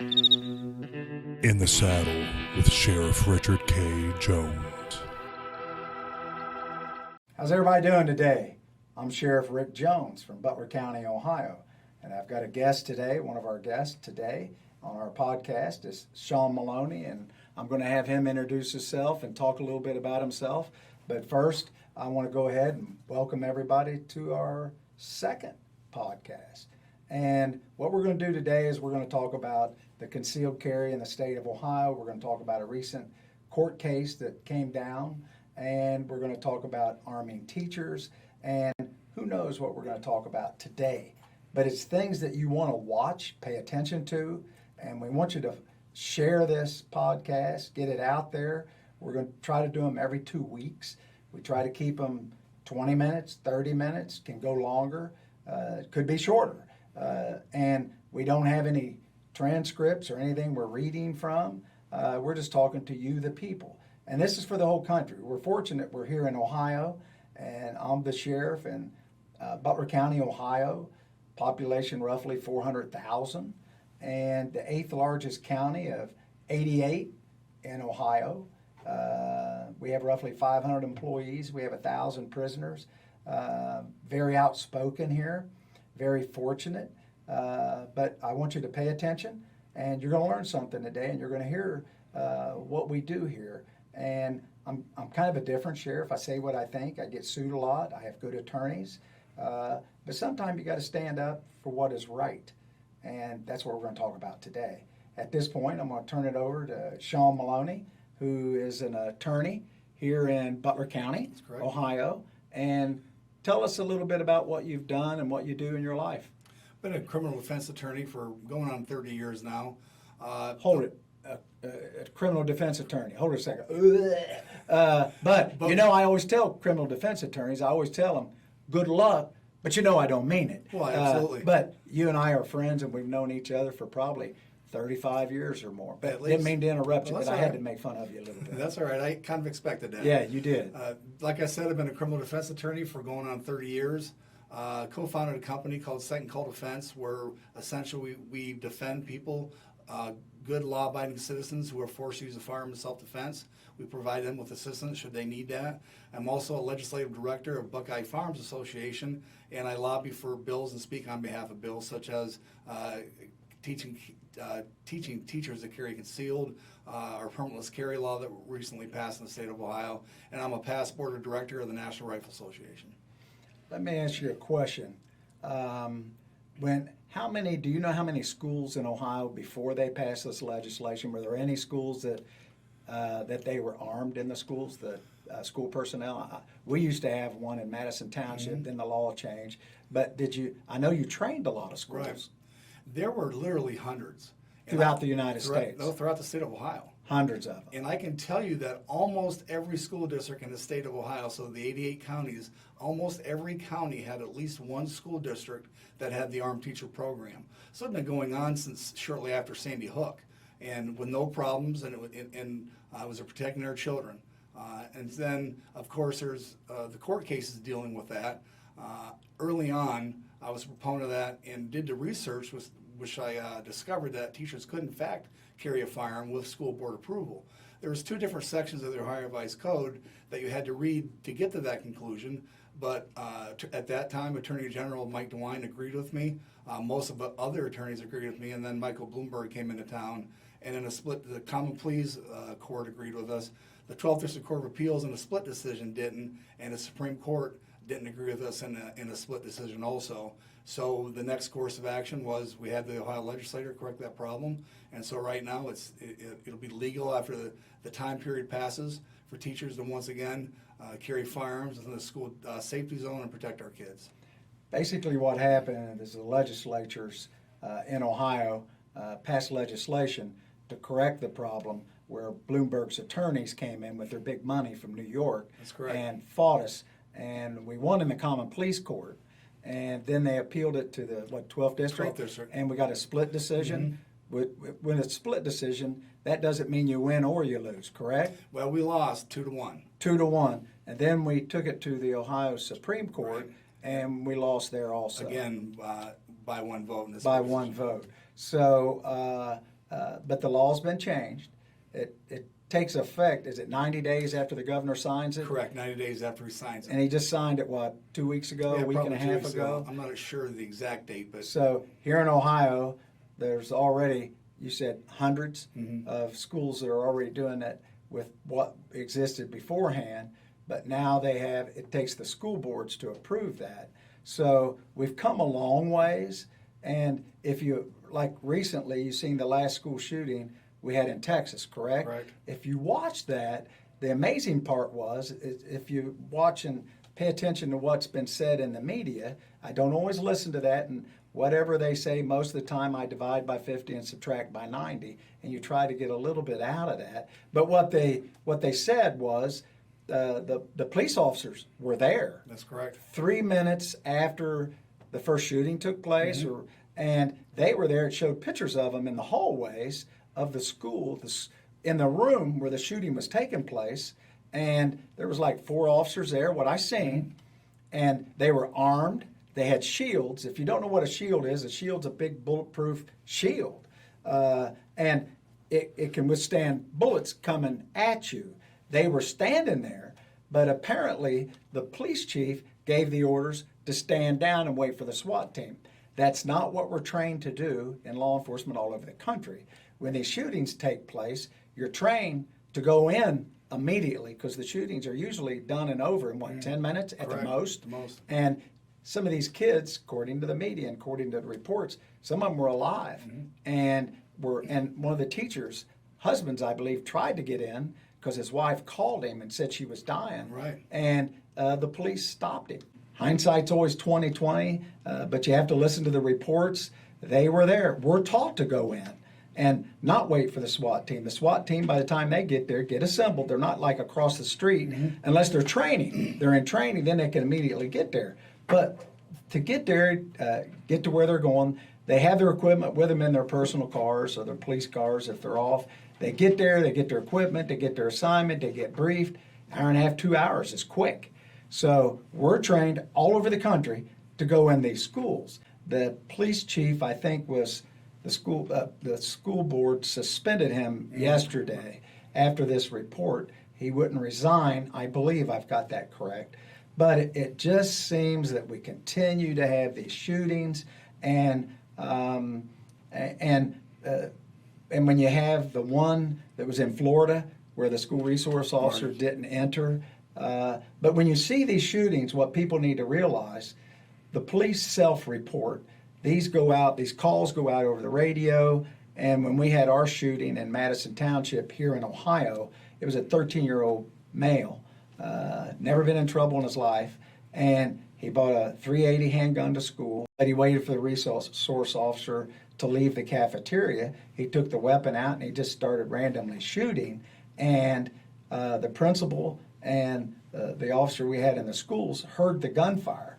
In the Saddle with Sheriff Richard K. Jones. How's everybody doing today? I'm Sheriff Rick Jones from Butler County, Ohio, and I've got a guest today. One of our guests today on our podcast is Sean Maloney, and I'm going to have him introduce himself and talk a little bit about himself. But first, I want to go ahead and welcome everybody to our second podcast. And what we're going to do today is we're going to talk about the concealed carry in the state of Ohio. We're going to talk about a recent court case that came down, and we're going to talk about arming teachers, and who knows what we're going to talk about today. But it's things that you want to watch, pay attention to, and we want you to share this podcast, get it out there. We're going to try to do them every 2 weeks. We try to keep them 20 minutes, 30 minutes, can go longer, it could be shorter. And we don't have any transcripts or anything we're reading from. We're just talking to you, the people. And this is for the whole country. We're fortunate we're here in Ohio, and I'm the sheriff in Butler County, Ohio, population roughly 400,000, and the 8th largest county of 88 in Ohio. We have roughly 500 employees. We have 1,000 prisoners. Very outspoken here, very fortunate. But I want you to pay attention, and you're going to learn something today, and you're going to hear what we do here. And I'm kind of a different sheriff. I say what I think. I get sued a lot. I have good attorneys. But sometimes you got to stand up for what is right. And that's what we're going to talk about today. At this point, I'm going to turn it over to Sean Maloney, who is an attorney here in Butler County, Ohio. And tell us a little bit about what you've done and what you do in your life. Been a criminal defense attorney for going on 30 years now. Hold it. A criminal defense attorney. Hold it a second. But you know, I always tell criminal defense attorneys, I always tell them, good luck, but you know I don't mean it. Well, absolutely. But you and I are friends, and we've known each other for probably 35 years or more. But didn't mean to interrupt you, but I had to make fun of you a little bit. That's all right. I kind of expected that. Yeah, you did. Like I said, I've been a criminal defense attorney for going on 30 years. Co-founded a company called Second Call Defense, where essentially we defend people, good law-abiding citizens who are forced to use a firearm in self-defense. We provide them with assistance should they need that. I'm also a legislative director of Buckeye Farms Association, and I lobby for bills and speak on behalf of bills such as teaching teachers to carry concealed, our permitless carry law that recently passed in the state of Ohio, and I'm a past board of director of the National Rifle Association. Let me ask you a question. Do you know how many schools in Ohio before they passed this legislation? Were there any schools that they were armed in the schools, the school personnel? We used to have one in Madison Township, then the law changed. But I know you trained a lot of schools. Right. There were literally hundreds. Throughout the United States? Throughout the state of Ohio. Hundreds of them. And I can tell you that almost every school district in the state of Ohio, so the 88 counties, almost every county had at least one school district that had the armed teacher program. So it's been going on since shortly after Sandy Hook, and with no problems, and it was protecting our children. And then, of course, there's the court cases dealing with that. Early on, I was a proponent of that and did the research, which I discovered that teachers could, in fact, carry a firearm with school board approval. There was 2 different sections of the Ohio Revised Code that you had to read to get to that conclusion, but at that time, Attorney General Mike DeWine agreed with me. Most of the other attorneys agreed with me, and then Michael Bloomberg came into town, and in a split, the Common Pleas Court agreed with us. The 12th District Court of Appeals in a split decision didn't, and the Supreme Court didn't agree with us in a split decision also. So the next course of action was we had the Ohio legislature correct that problem, and so right now it'll be legal after the time period passes for teachers to once again carry firearms within the school safety zone and protect our kids. Basically what happened is the legislatures in Ohio passed legislation to correct the problem where Bloomberg's attorneys came in with their big money from New York. That's correct. And fought us, and we won in the Common Pleas Court. And then they appealed it to the 12th District, 12th District. And we got a split decision. When it's a split decision, that doesn't mean you win or you lose, correct? Well, we lost 2-1. 2-1, and then we took it to the Ohio Supreme Court, Right. And we lost there also. Again, by one vote. By one vote. So but the law's been changed. It takes effect, is it 90 days after the governor signs it? Correct, 90 days after he signs it. And he just signed it, what, 2 weeks ago, Yeah, a week and a probably 2 half weeks ago? I'm not sure of the exact date, but So here in Ohio, there's already, you said, hundreds of schools that are already doing it with what existed beforehand, but now it takes the school boards to approve that. So we've come a long ways, and if you, like recently, you've seen the last school shooting we had in Texas, correct? Right. If you watch that, the amazing part was, if you watch and pay attention to what's been said in the media, I don't always listen to that, and whatever they say, most of the time I divide by 50 and subtract by 90, and you try to get a little bit out of that. But what they said was the police officers were there. that's correct. 3 minutes after the first shooting took place, and they were there. It showed pictures of them in the hallways of the school, in the room where the shooting was taking place, and there was like 4 officers there, what I seen, and they were armed. They had shields. If you don't know what a shield's a big bulletproof shield, and it can withstand bullets coming at you. They were standing there, but apparently the police chief gave the orders to stand down and wait for the SWAT team. That's not what we're trained to do in law enforcement all over the country. When these shootings take place, you're trained to go in immediately, because the shootings are usually done and over in 10 minutes at the Correct. most? The most. And some of these kids, according to the media and according to the reports, some of them were alive. And one of the teachers' husbands, I believe, tried to get in because his wife called him and said she was dying. Right. And the police stopped him. Hindsight's always 20/20, but you have to listen to the reports. They were there. We're taught to go in and not wait for the SWAT team. The SWAT team, by the time they get there, get assembled. They're not like across the street unless they're training. They're in training, then they can immediately get there. But to get there, get to where they're going, they have their equipment with them in their personal cars or their police cars if they're off. They get there, they get their equipment, they get their assignment, they get briefed. Hour and a half, 2 hours is quick. So we're trained all over the country to go in these schools. The police chief, I think, was the school board suspended him yesterday after this report. He wouldn't resign. I believe I've got that correct. But it just seems that we continue to have these shootings, and when you have the one that was in Florida where the school resource officer didn't enter. But when you see these shootings, what people need to realize, the police self-report. These calls go out over the radio, and when we had our shooting in Madison Township here in Ohio, it was a 13-year-old male, never been in trouble in his life, and he bought a .380 handgun to school, but he waited for the resource officer to leave the cafeteria. He took the weapon out and he just started randomly shooting, and the principal and the officer we had in the schools heard the gunfire,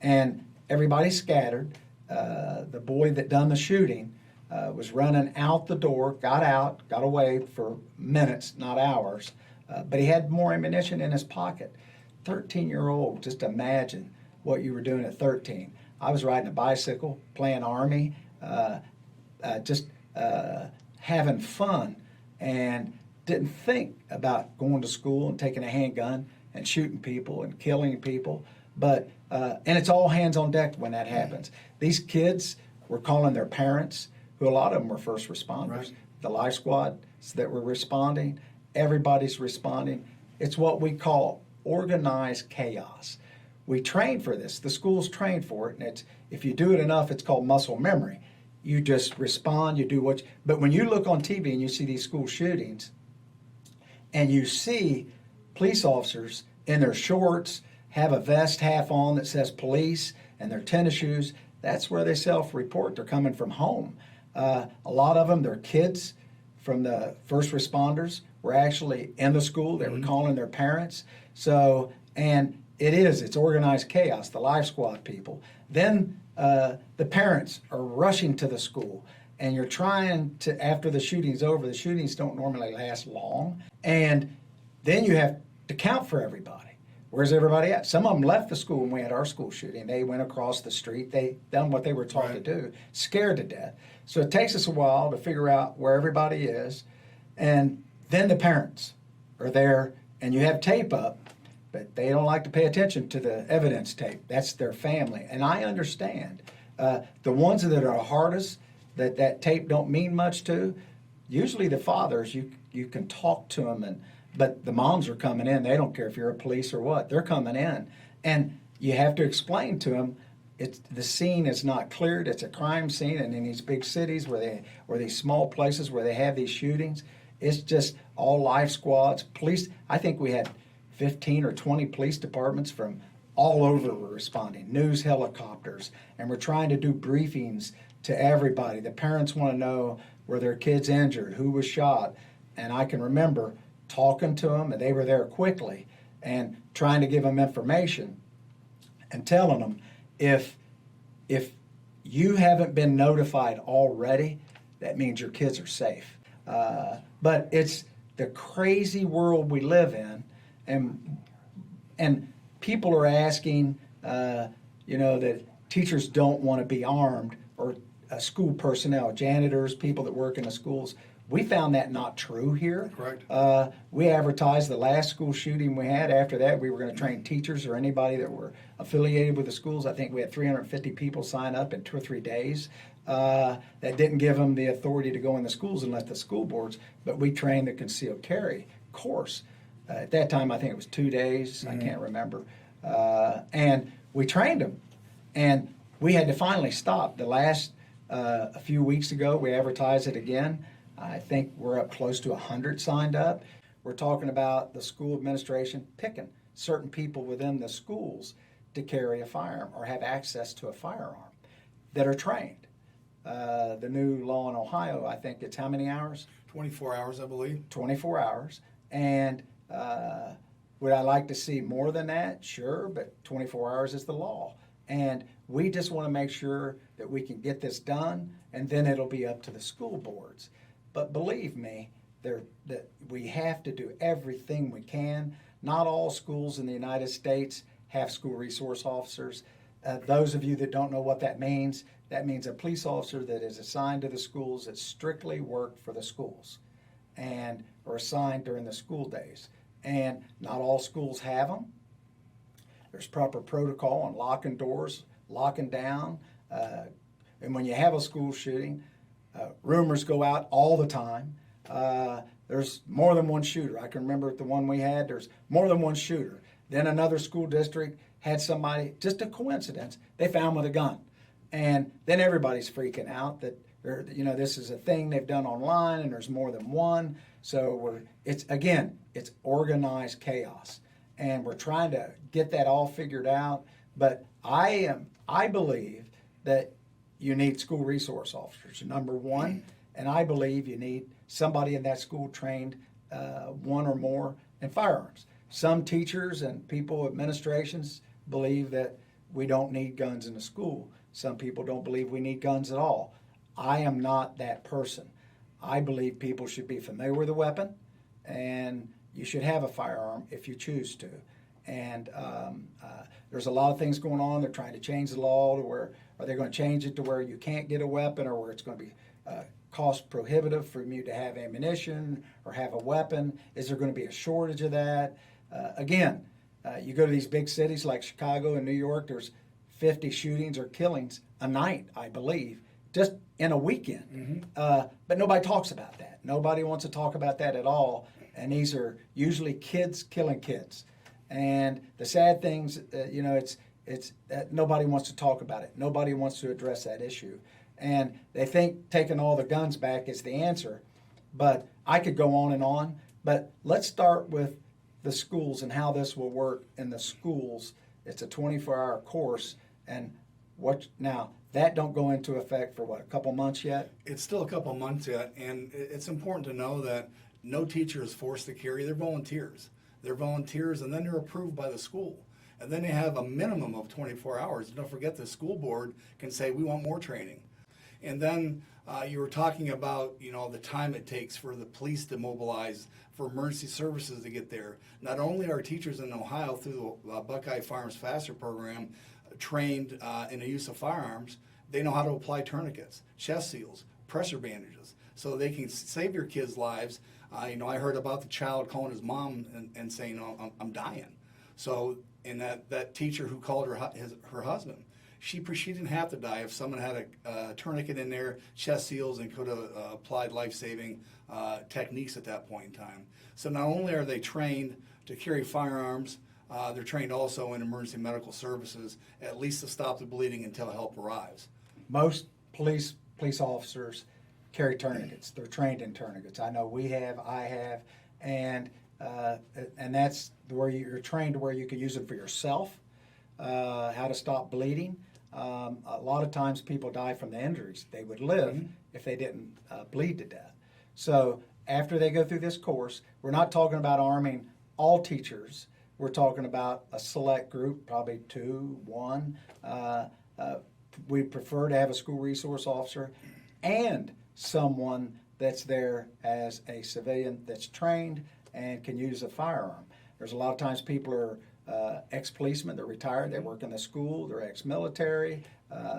and everybody scattered. The boy that done the shooting was running out the door, got away for minutes, not hours, but he had more ammunition in his pocket. 13-year-old, just imagine what you were doing at 13. I was riding a bicycle, playing Army, just having fun, and didn't think about going to school and taking a handgun and shooting people and killing people. But and it's all hands on deck when that happens. These kids were calling their parents, who a lot of them were first responders. Right. The life squads that were responding, everybody's responding. It's what we call organized chaos. We train for this. The schools train for it, and it's, if you do it enough, it's called muscle memory. You just respond, you do what you, but when you look on TV and you see these school shootings, and you see police officers in their shorts, have a vest half on that says police, and their tennis shoes, that's where they self-report. They're coming from home. A lot of them, their kids from the first responders were actually in the school. They were calling their parents. So, and it's organized chaos, the life squad people. Then the parents are rushing to the school, and you're trying to, after the shooting's over, the shootings don't normally last long, and then you have to count for everybody. Where's everybody at? Some of them left the school when we had our school shooting. They went across the street. They done what they were taught to do, scared to death. So it takes us a while to figure out where everybody is. And then the parents are there, and you have tape up, but they don't like to pay attention to the evidence tape. That's their family. And I understand. The ones that are hardest, that tape don't mean much to, usually the fathers, you can talk to them, but the moms are coming in. They don't care if you're a police or what. They're coming in. And you have to explain to them, the scene is not cleared. It's a crime scene. And in these big cities or these small places where they have these shootings, it's just all life squads. Police, I think we had 15 or 20 police departments from all over were responding, news helicopters, and we're trying to do briefings to everybody. The parents want to know, were their kids injured, who was shot? And I can remember talking to them, and they were there quickly, and trying to give them information and telling them, if you haven't been notified already, that means your kids are safe. But it's the crazy world we live in, and people are asking, that teachers don't want to be armed, or school personnel, janitors, people that work in the schools. We found that not true here. Correct. We advertised the last school shooting we had. After that, we were going to train teachers or anybody that were affiliated with the schools. I think we had 350 people sign up in 2 or 3 days. That didn't give them the authority to go in the schools and let the school boards, but we trained the concealed carry course. At that time, I think it was 2 days. I can't remember. And we trained them. And we had to finally stop. The last, a few weeks ago, we advertised it again. I think we're up close to 100 signed up. We're talking about the school administration picking certain people within the schools to carry a firearm or have access to a firearm that are trained. The new law in Ohio, I think it's how many hours? 24 hours, I believe. 24 hours. And would I like to see more than that? Sure, but 24 hours is the law. And we just want to make sure that we can get this done, and then it'll be up to the school boards. But believe me, that we have to do everything we can. Not all schools in the United States have school resource officers. Those of you that don't know what that means a police officer that is assigned to the schools that strictly work for the schools and are assigned during the school days. And not all schools have them. There's proper protocol on locking doors, locking down. And when you have a school shooting, rumors go out all the time. There's more than one shooter. I can remember at the one we had, there's more than one shooter. Then another school district had somebody, just a coincidence, they found with a gun. And then everybody's freaking out that this is a thing they've done online and there's more than one. So it's organized chaos. And we're trying to get that all figured out. But I believe that you need school resource officers, number one, and I believe you need somebody in that school trained, one or more, in firearms. Some teachers and people, administrations, believe that we don't need guns in the school. Some people don't believe we need guns at all. I am not that person. I believe people should be familiar with a weapon, and you should have a firearm if you choose to. And there's a lot of things going on. They're trying to change the law to where, are they going to change it to where you can't get a weapon, or where it's going to be cost prohibitive for you to have ammunition or have a weapon? Is there going to be a shortage of that? You go to these big cities like Chicago and New York, there's 50 shootings or killings a night, I believe, just in a weekend. But nobody talks about that. Nobody wants to talk about that at all. And these are usually kids killing kids. And the sad things, it's that nobody wants to talk about it. Nobody wants to address that issue. And they think taking all the guns back is the answer. But I could go on. But let's start with the schools and how this will work in the schools. It's a 24-hour course. And now, that don't go into effect for a couple months yet? It's still a couple months yet. And it's important to know that no teacher is forced to carry. They're volunteers. They're volunteers, and then they're approved by the school. And then they have a minimum of 24 hours. Don't forget, the school board can say, we want more training. And then You were talking about, you know, the time it takes for the police to mobilize, for emergency services to get there. Not only are teachers in Ohio through the Buckeye Farms Faster program trained in the use of firearms, they know how to apply tourniquets, chest seals, pressure bandages, so they can save your kids' lives. You know, I heard about the child calling his mom and saying, "Oh, I'm dying." So, and that teacher who called her husband, she didn't have to die if someone had a tourniquet in there, chest seals, and could have applied life-saving techniques at that point in time. So not only are they trained to carry firearms, they're trained also in emergency medical services, at least to stop the bleeding until help arrives. Most police officers carry tourniquets. They're trained in tourniquets. I know I have, and that's where you're trained to where you can use it for yourself, how to stop bleeding. A lot of times people die from the injuries. They would live if they didn't bleed to death. So after they go through this course, we're not talking about arming all teachers. We're talking about a select group, probably 2, 1. We prefer to have a school resource officer and someone that's there as a civilian that's trained and can use a firearm. There's a lot of times people are ex-policemen, they're retired, they work in the school, they're ex-military,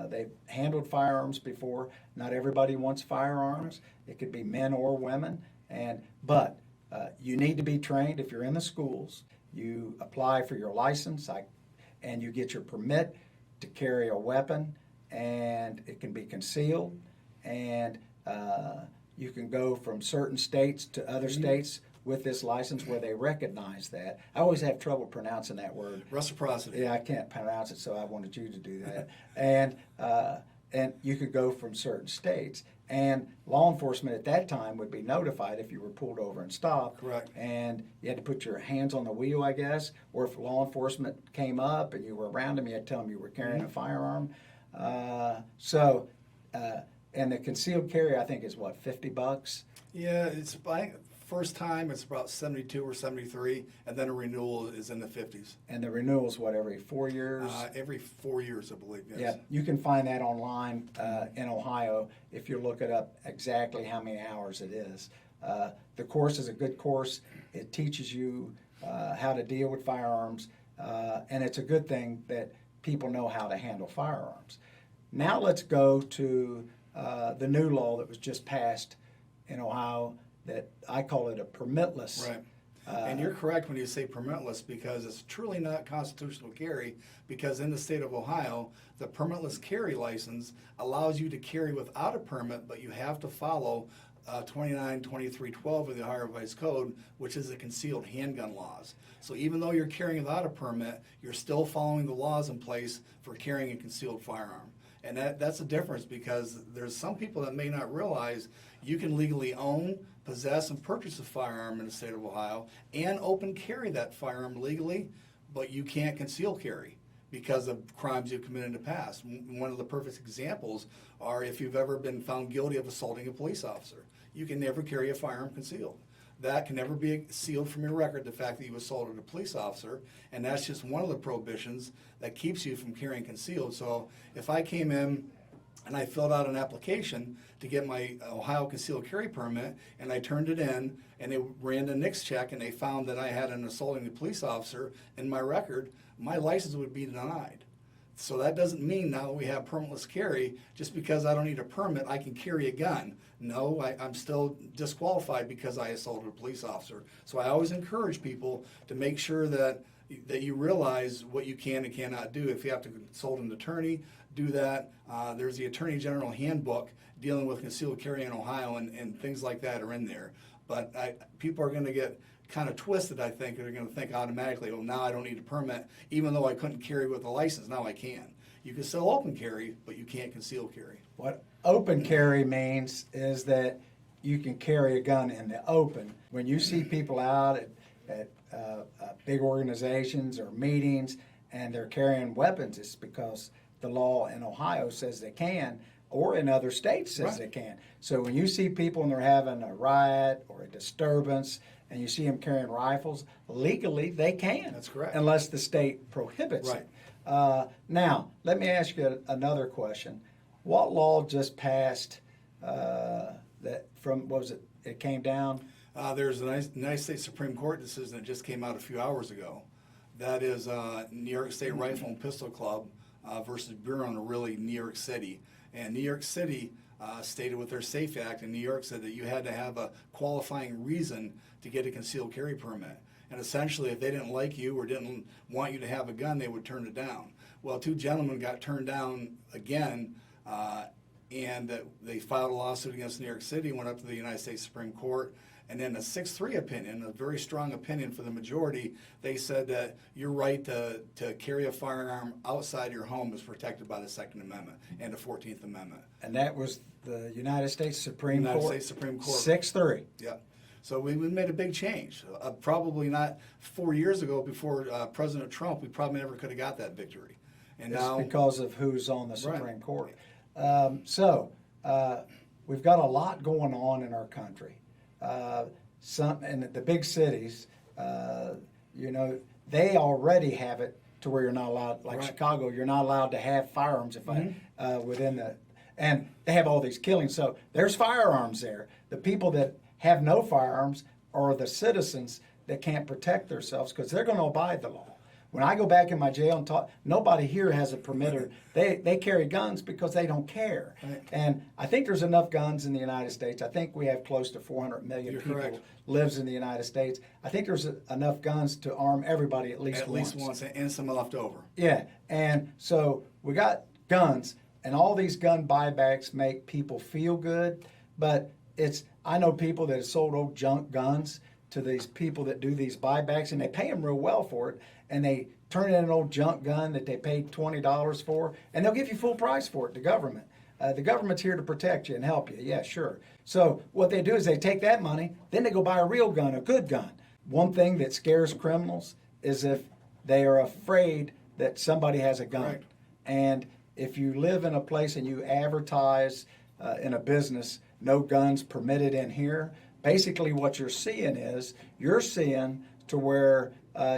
they've handled firearms before. Not everybody wants firearms. It could be men or women, but you need to be trained if you're in the schools. You apply for your license and you get your permit to carry a weapon, and it can be concealed, and you can go from certain states to other states with this license where they recognize that. I always have trouble pronouncing that word. Reciprocity. Yeah, I can't pronounce it, so I wanted you to do that. And you could go from certain states. And law enforcement at that time would be notified if you were pulled over and stopped. Correct. And you had to put your hands on the wheel, I guess. Or if law enforcement came up and you were around them, you had to tell them you were carrying a firearm. And the concealed carry, I think, is what, $50? Yeah, it's first time it's about 72 or 73, and then a renewal is in the 50s. And the renewal's what, every 4 years? Every 4 years, I believe. Yes. Yeah, you can find that online in Ohio if you look it up exactly how many hours it is. The course is a good course. It teaches you how to deal with firearms, and it's a good thing that people know how to handle firearms. Now let's go to the new law that was just passed in Ohio that I call it a permitless. Right. And you're correct when you say permitless, because it's truly not constitutional carry, because in the state of Ohio, the permitless carry license allows you to carry without a permit, but you have to follow 292312 of the Ohio Revised Code, which is the concealed handgun laws. So even though you're carrying without a permit, you're still following the laws in place for carrying a concealed firearm. And that's the difference, because there's some people that may not realize you can legally own, possess, and purchase a firearm in the state of Ohio and open carry that firearm legally, but you can't conceal carry because of crimes you've committed in the past. One of the perfect examples are if you've ever been found guilty of assaulting a police officer. You can never carry a firearm concealed. That can never be sealed from your record, the fact that you assaulted a police officer, and that's just one of the prohibitions that keeps you from carrying concealed. So if I came in and I filled out an application to get my Ohio concealed carry permit, and I turned it in, and they ran the NICS check, and they found that I had an assaulting a police officer in my record, my license would be denied. So that doesn't mean now that we have permitless carry, just because I don't need a permit, I can carry a gun. No, I'm still disqualified because I assaulted a police officer. So I always encourage people to make sure that you realize what you can and cannot do. If you have to consult an attorney, do that. There's the Attorney General Handbook dealing with concealed carry in Ohio, and things like that are in there. But people are going to get kind of twisted, I think. They're going to think automatically, oh, now I don't need a permit, even though I couldn't carry with a license. Now I can. You can still open carry, but you can't conceal carry. What open carry means is that you can carry a gun in the open. When you see people out at big organizations or meetings and they're carrying weapons, it's because the law in Ohio says they can, or in other states says they can. So when you see people and they're having a riot or a disturbance and you see them carrying rifles, legally they can. That's correct. Unless the state prohibits it. Now, let me ask you another question. What law just passed that from, what was it? It came down. There's a United States Supreme Court decision that just came out a few hours ago. That is New York State Rifle and Pistol Club versus Bureau in really New York City. And New York City stated with their SAFE Act in New York said that you had to have a qualifying reason to get a concealed carry permit. And essentially, if they didn't like you or didn't want you to have a gun, they would turn it down. Well, two gentlemen got turned down again, and they filed a lawsuit against New York City, went up to the United States Supreme Court, and then a 6-3 opinion, a very strong opinion for the majority, they said that your right to carry a firearm outside your home is protected by the Second Amendment and the 14th Amendment. And that was the United States Supreme Court. United States Supreme Court. 6-3. Yeah. So we made a big change. Probably not 4 years ago before President Trump, we probably never could have got that victory. And It's now, because of who's on the Supreme Right. Court. We've got a lot going on in our country. Some in the big cities, they already have it to where you're not allowed, like Right. Chicago, you're not allowed to have firearms within the, and they have all these killings. So there's firearms there. The people that have no firearms are the citizens that can't protect themselves because they're going to abide the law. When I go back in my jail and talk, nobody here has a permit or they carry guns because they don't care. Right. And I think there's enough guns in the United States. I think we have close to 400 million You're people correct. lives in the United States. I think there's enough guns to arm everybody at least once. and some left over. Yeah, and so we got guns, and all these gun buybacks make people feel good, but I know people that have sold old junk guns to these people that do these buybacks, and they pay them real well for it, and they turn in an old junk gun that they paid $20 for, and they'll give you full price for it, the government. The government's here to protect you and help you, yeah, sure. So what they do is they take that money, then they go buy a real gun, a good gun. One thing that scares criminals is if they are afraid that somebody has a gun. Correct. And if you live in a place and you advertise in a business, no guns permitted in here, basically what you're seeing to where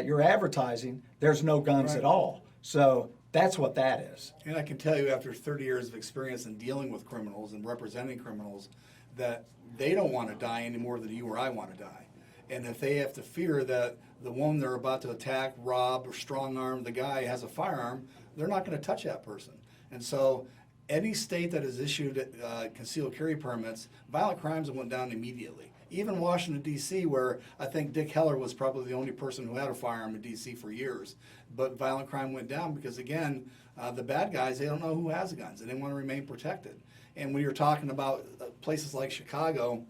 you're advertising, there's no guns Right. at all. So that's what that is. And I can tell you after 30 years of experience in dealing with criminals and representing criminals that they don't want to die any more than you or I want to die. And if they have to fear that the one they're about to attack, rob, or strong arm the guy has a firearm, they're not going to touch that person. And so any state that has issued concealed carry permits, violent crimes have went down immediately. Even Washington, D.C., where I think Dick Heller was probably the only person who had a firearm in D.C. for years. But violent crime went down because, again, the bad guys, they don't know who has guns, and they want to remain protected. And when you're talking about places like Chicago,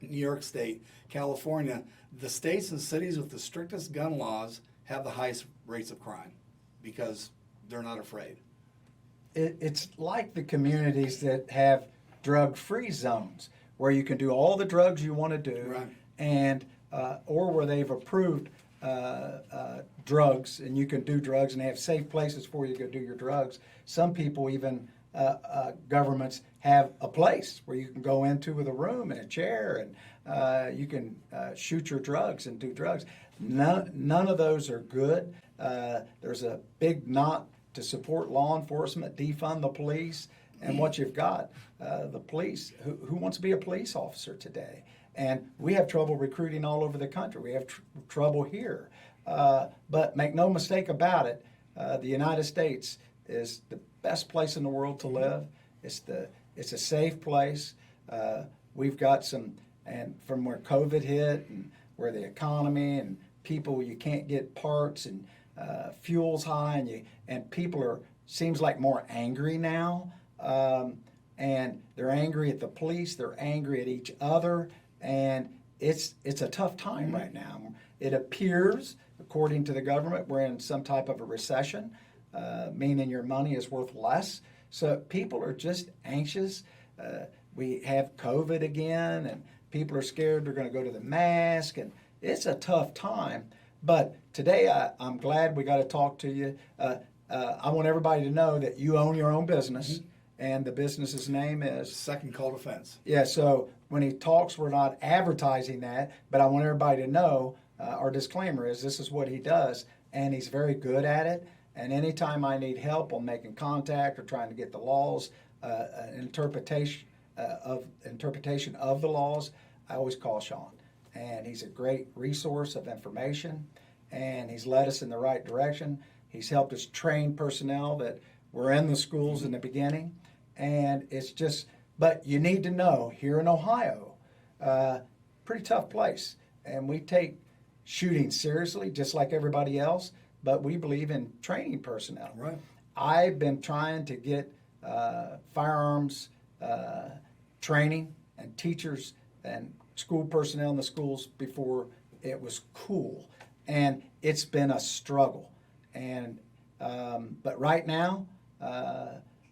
New York State, California, the states and cities with the strictest gun laws have the highest rates of crime because they're not afraid. It's like the communities that have drug-free zones where you can do all the drugs you want to do, Right. and or where they've approved drugs and you can do drugs and they have safe places for you to go do your drugs. Some people even governments have a place where you can go into with a room and a chair and you can shoot your drugs and do drugs. None of those are good. There's a big knot to support law enforcement, defund the police, and what you've got, the police. Who wants to be a police officer today? And we have trouble recruiting all over the country. We have trouble here. But make no mistake about it, the United States is the best place in the world to live. It's a safe place. We've got and from where COVID hit and where the economy and people, you can't get parts and fuel's high and people seems like more angry now. And they're angry at the police, they're angry at each other, and it's a tough time right now. It appears, according to the government, we're in some type of a recession, meaning your money is worth less. So people are just anxious. We have COVID again, and people are scared they're going to go to the mask, and it's a tough time. But today, I'm glad we got to talk to you. I want everybody to know that you own your own business, and the business's name is Second Call Defense. Yeah, so when he talks, we're not advertising that, but I want everybody to know our disclaimer is this is what he does, and he's very good at it. And anytime I need help on making contact or trying to get the laws, interpretation of interpretation of the laws, I always call Sean. And he's a great resource of information, and he's led us in the right direction. He's helped us train personnel that were in the schools in the beginning. And it's just, but you need to know, here in Ohio, pretty tough place. And we take shooting seriously, just like everybody else, but we believe in training personnel. Right. I've been trying to get firearms training and teachers and school personnel in the schools before it was cool, and it's been a struggle. And but right now,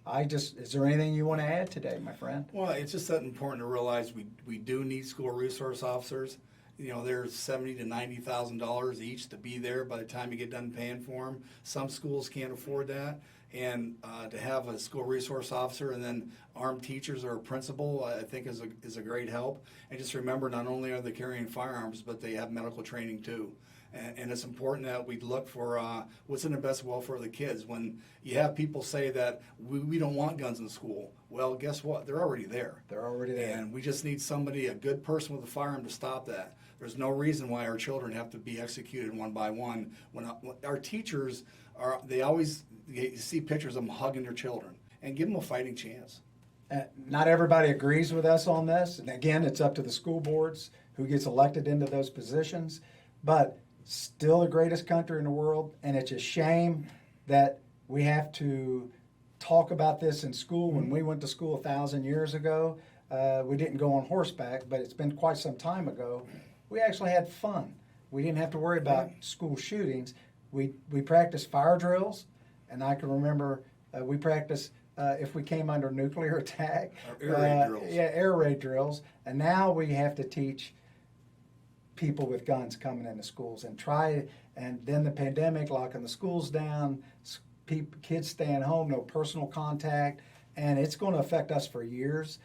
is there anything you want to add today, my friend? Well, it's just that important to realize we do need school resource officers. You know, there's $70,000 to $90,000 each to be there by the time you get done paying for them. Some schools can't afford that, and to have a school resource officer and then armed teachers or a principal, I think is a great help. And just remember, not only are they carrying firearms, but they have medical training too. And it's important that we look for what's in the best welfare of the kids. When you have people say that we don't want guns in school, well, guess what? They're already there. They're already there. And we just need somebody, a good person with a firearm to stop that. There's no reason why our children have to be executed one by one. When our teachers you see pictures of them hugging their children, and give them a fighting chance. Not everybody agrees with us on this. And again, it's up to the school boards who gets elected into those positions. But still the greatest country in the world, and it's a shame that we have to talk about this in school. When we went to school 1,000 years ago, we didn't go on horseback, but it's been quite some time ago. We actually had fun. We didn't have to worry about school shootings. We practiced fire drills, and I can remember we practiced if we came under nuclear attack. Air raid drills. Yeah, air raid drills. And now we have to teach people with guns coming into schools and then the pandemic, locking the schools down, kids staying home, no personal contact, and it's going to affect us for years.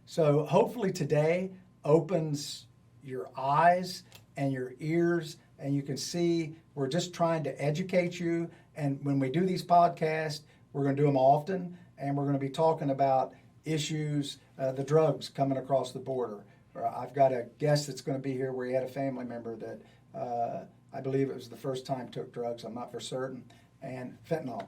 So hopefully today opens your eyes and your ears, and you can see we're just trying to educate you. And when we do these podcasts, we're going to do them often, and we're going to be talking about issues, the drugs coming across the border. I've got a guest that's going to be here where he had a family member that I believe it was the first time took drugs, I'm not for certain, and fentanyl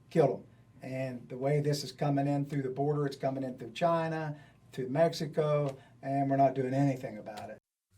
killed him. And the way this is coming in through the border, it's coming in through China, through Mexico, and we're not doing anything about it.